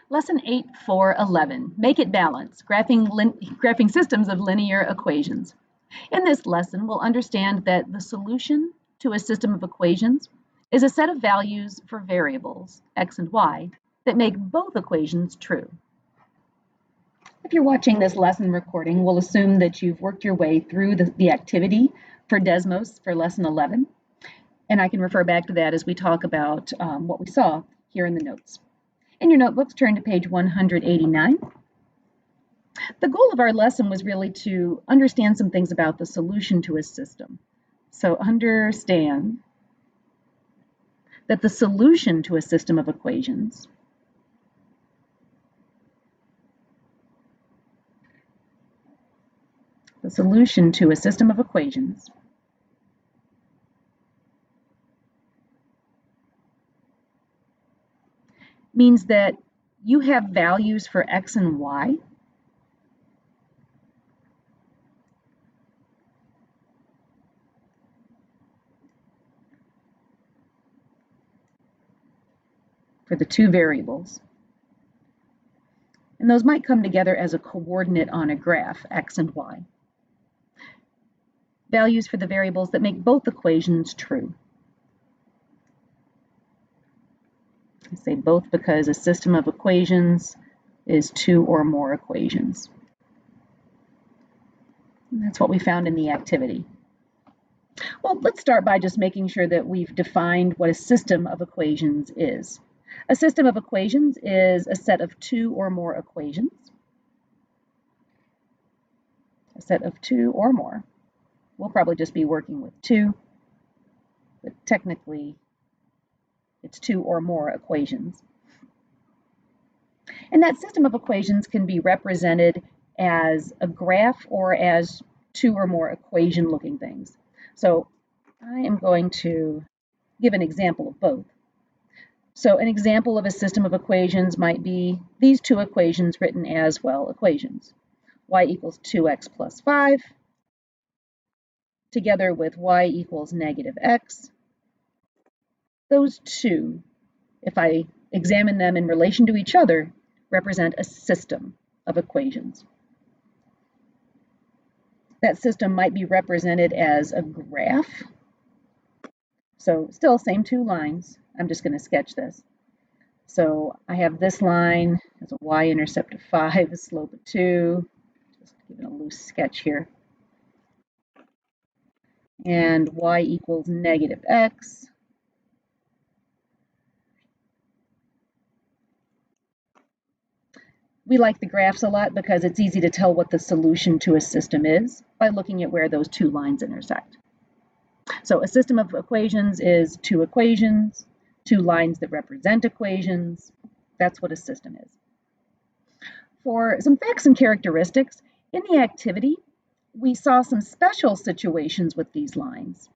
Lesson 8.4.11, Make It Balance, graphing systems of linear equations. In this lesson, we'll understand that the solution to a system of equations is a set of values for variables, x and y, that make both equations true. If you're watching this lesson recording, we'll assume that you've worked your way through the activity for Desmos for lesson 11, and I can refer back to that as we talk about what we saw here in the notes. In your notebooks, turn to page 189. The goal of our lesson was really to understand some things about the solution to a system. So understand that the solution to a system of equations means that you have values for x and y for the two variables. And those might come together as a coordinate on a graph, x and y. Values for the variables that make both equations true. I say both because a system of equations is two or more equations. And that's what we found in the activity. Well, let's start by just making sure that we've defined what a system of equations is. A system of equations is a set of two or more equations. A set of two or more. We'll probably just be working with two, but technically it's two or more equations. And that system of equations can be represented as a graph or as two or more equation-looking things. So I am going to give an example of both. So an example of a system of equations might be these two equations written as, well, equations. Y equals 2x plus 5, together with y equals negative x. Those two, if I examine them in relation to each other, represent a system of equations. That system might be represented as a graph. So still same two lines. I'm just going to sketch this. So I have this line as a y-intercept of 5, a slope of 2. Just giving a loose sketch here. And y equals negative x. We like the graphs a lot because it's easy to tell what the solution to a system is by looking at where those two lines intersect. So a system of equations is two equations, two lines that represent equations. That's what a system is. For some facts and characteristics, in the activity, we saw some special situations with these lines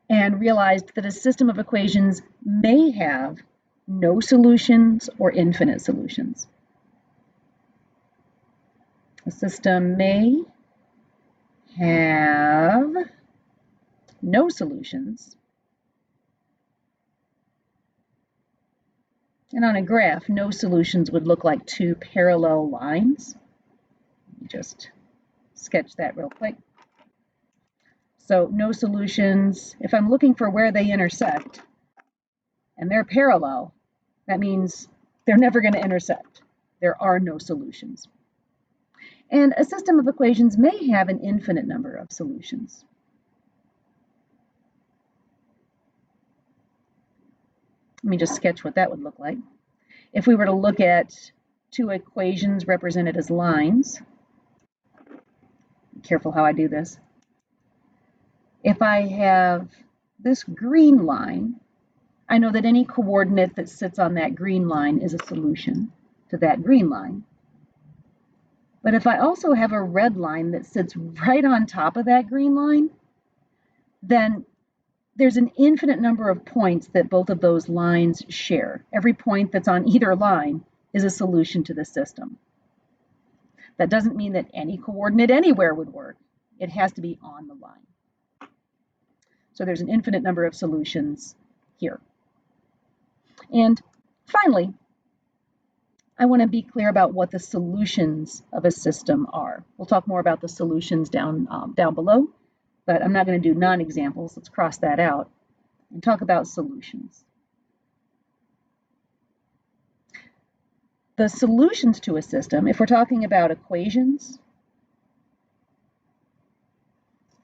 and realized that a system of equations may have no solutions or infinite solutions. A system may have no solutions. And on a graph, no solutions would look like two parallel lines. Let me just sketch that real quick. So no solutions, if I'm looking for where they intersect and they're parallel, that means they're never going to intersect. There are no solutions. And a system of equations may have an infinite number of solutions. Let me just sketch what that would look like. If we were to look at two equations represented as lines, be careful how I do this. If I have this green line, I know that any coordinate that sits on that green line is a solution to that green line. But if I also have a red line that sits right on top of that green line, then there's an infinite number of points that both of those lines share. Every point that's on either line is a solution to the system. That doesn't mean that any coordinate anywhere would work. It has to be on the line. So there's an infinite number of solutions here. And finally, I want to be clear about what the solutions of a system are. We'll talk more about the solutions down below, but I'm not going to do non-examples. Let's cross that out and talk about solutions. The solutions to a system, if we're talking about equations,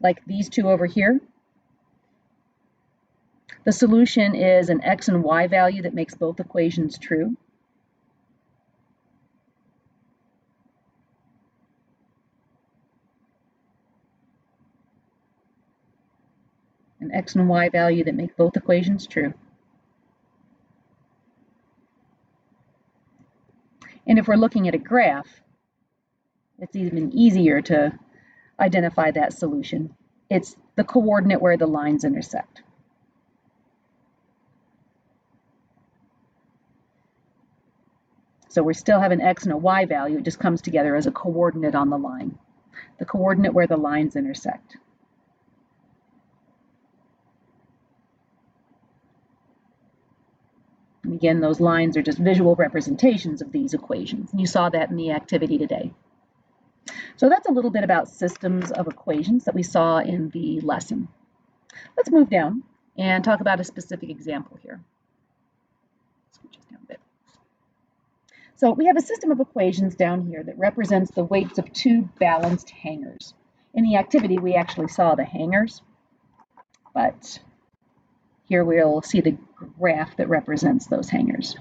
like these two over here, the solution is an x and y value that makes both equations true. An x and y value that make both equations true. And if we're looking at a graph, it's even easier to identify that solution. It's the coordinate where the lines intersect. So we still have an x and a y value. It just comes together as a coordinate on the line. The coordinate where the lines intersect. And again, those lines are just visual representations of these equations. And you saw that in the activity today. So that's a little bit about systems of equations that we saw in the lesson. Let's move down and talk about a specific example here. Switch this down a bit. So we have a system of equations down here that represents the weights of two balanced hangers. In the activity, we actually saw the hangers, but here we'll see the graph that represents those hangers.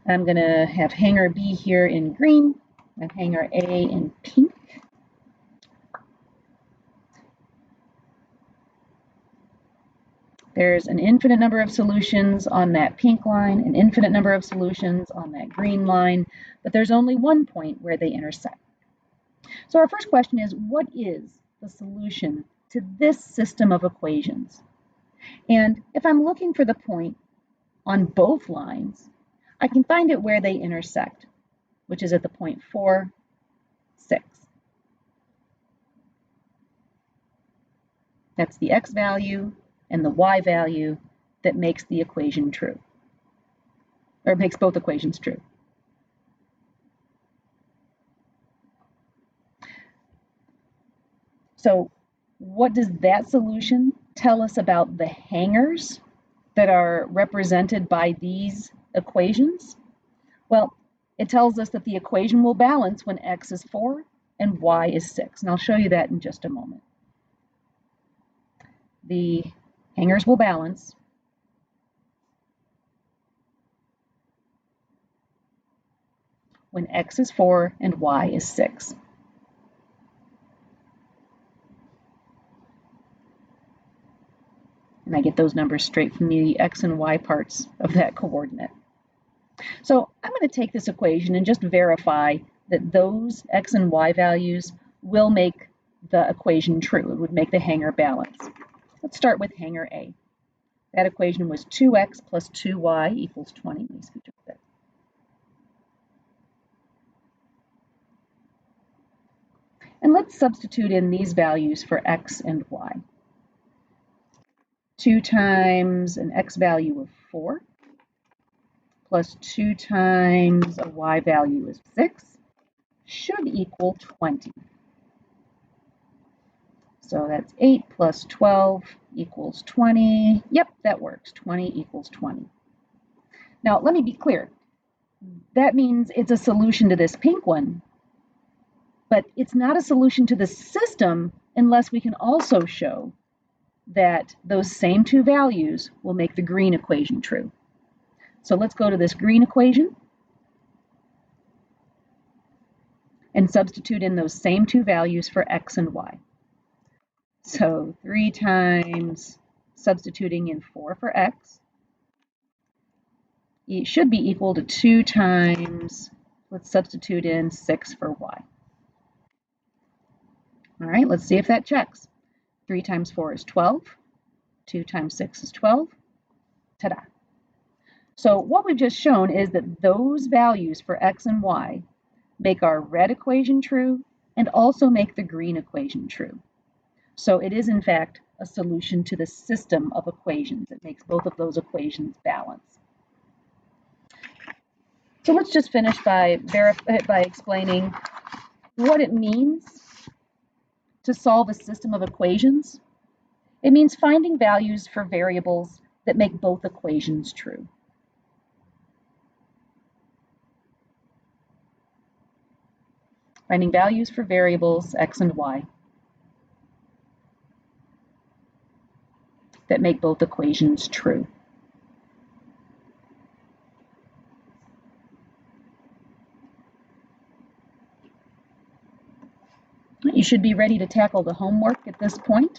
I'm going to have hanger B here in green and hanger A in pink. There's an infinite number of solutions on that pink line, an infinite number of solutions on that green line, but there's only one point where they intersect. So our first question is, what is the solution to this system of equations? And if I'm looking for the point on both lines, I can find it where they intersect, which is at the point 4, 6. That's the x value and the y value that makes the equation true, or makes both equations true. So what does that solution tell us about the hangers that are represented by these equations? Well, it tells us that the equation will balance when x is 4 and y is 6. And I'll show you that in just a moment. The hangers will balance when x is 4 and y is 6. And I get those numbers straight from the x and y parts of that coordinate. So I'm going to take this equation and just verify that those x and y values will make the equation true. It would make the hanger balance. Let's start with hanger A. That equation was 2x plus 2y equals 20. Let me scooch up a bit. And let's substitute in these values for x and y. 2 times an x value of 4 plus 2 times a y value of 6 should equal 20. So that's 8 plus 12 equals 20. Yep, that works. 20 equals 20. Now, let me be clear. That means it's a solution to this pink one, but it's not a solution to the system unless we can also show that those same two values will make the green equation true. So let's go to this green equation and substitute in those same two values for x and y. So 3 times substituting in 4 for x, it should be equal to 2 times, let's substitute in 6 for y. All right, let's see if that checks. 3 times 4 is 12. 2 times 6 is 12. Ta-da. So what we've just shown is that those values for x and y make our red equation true and also make the green equation true. So it is, in fact, a solution to the system of equations. It makes both of those equations balance. So let's just finish by explaining what it means to solve a system of equations. It means finding values for variables that make both equations true. Finding values for variables x and y that make both equations true. You should be ready to tackle the homework at this point.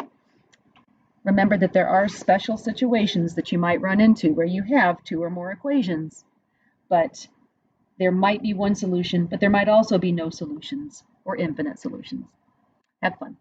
Remember that there are special situations that you might run into where you have 2 or more equations, but there might be one solution, but there might also be no solutions or infinite solutions. Have fun.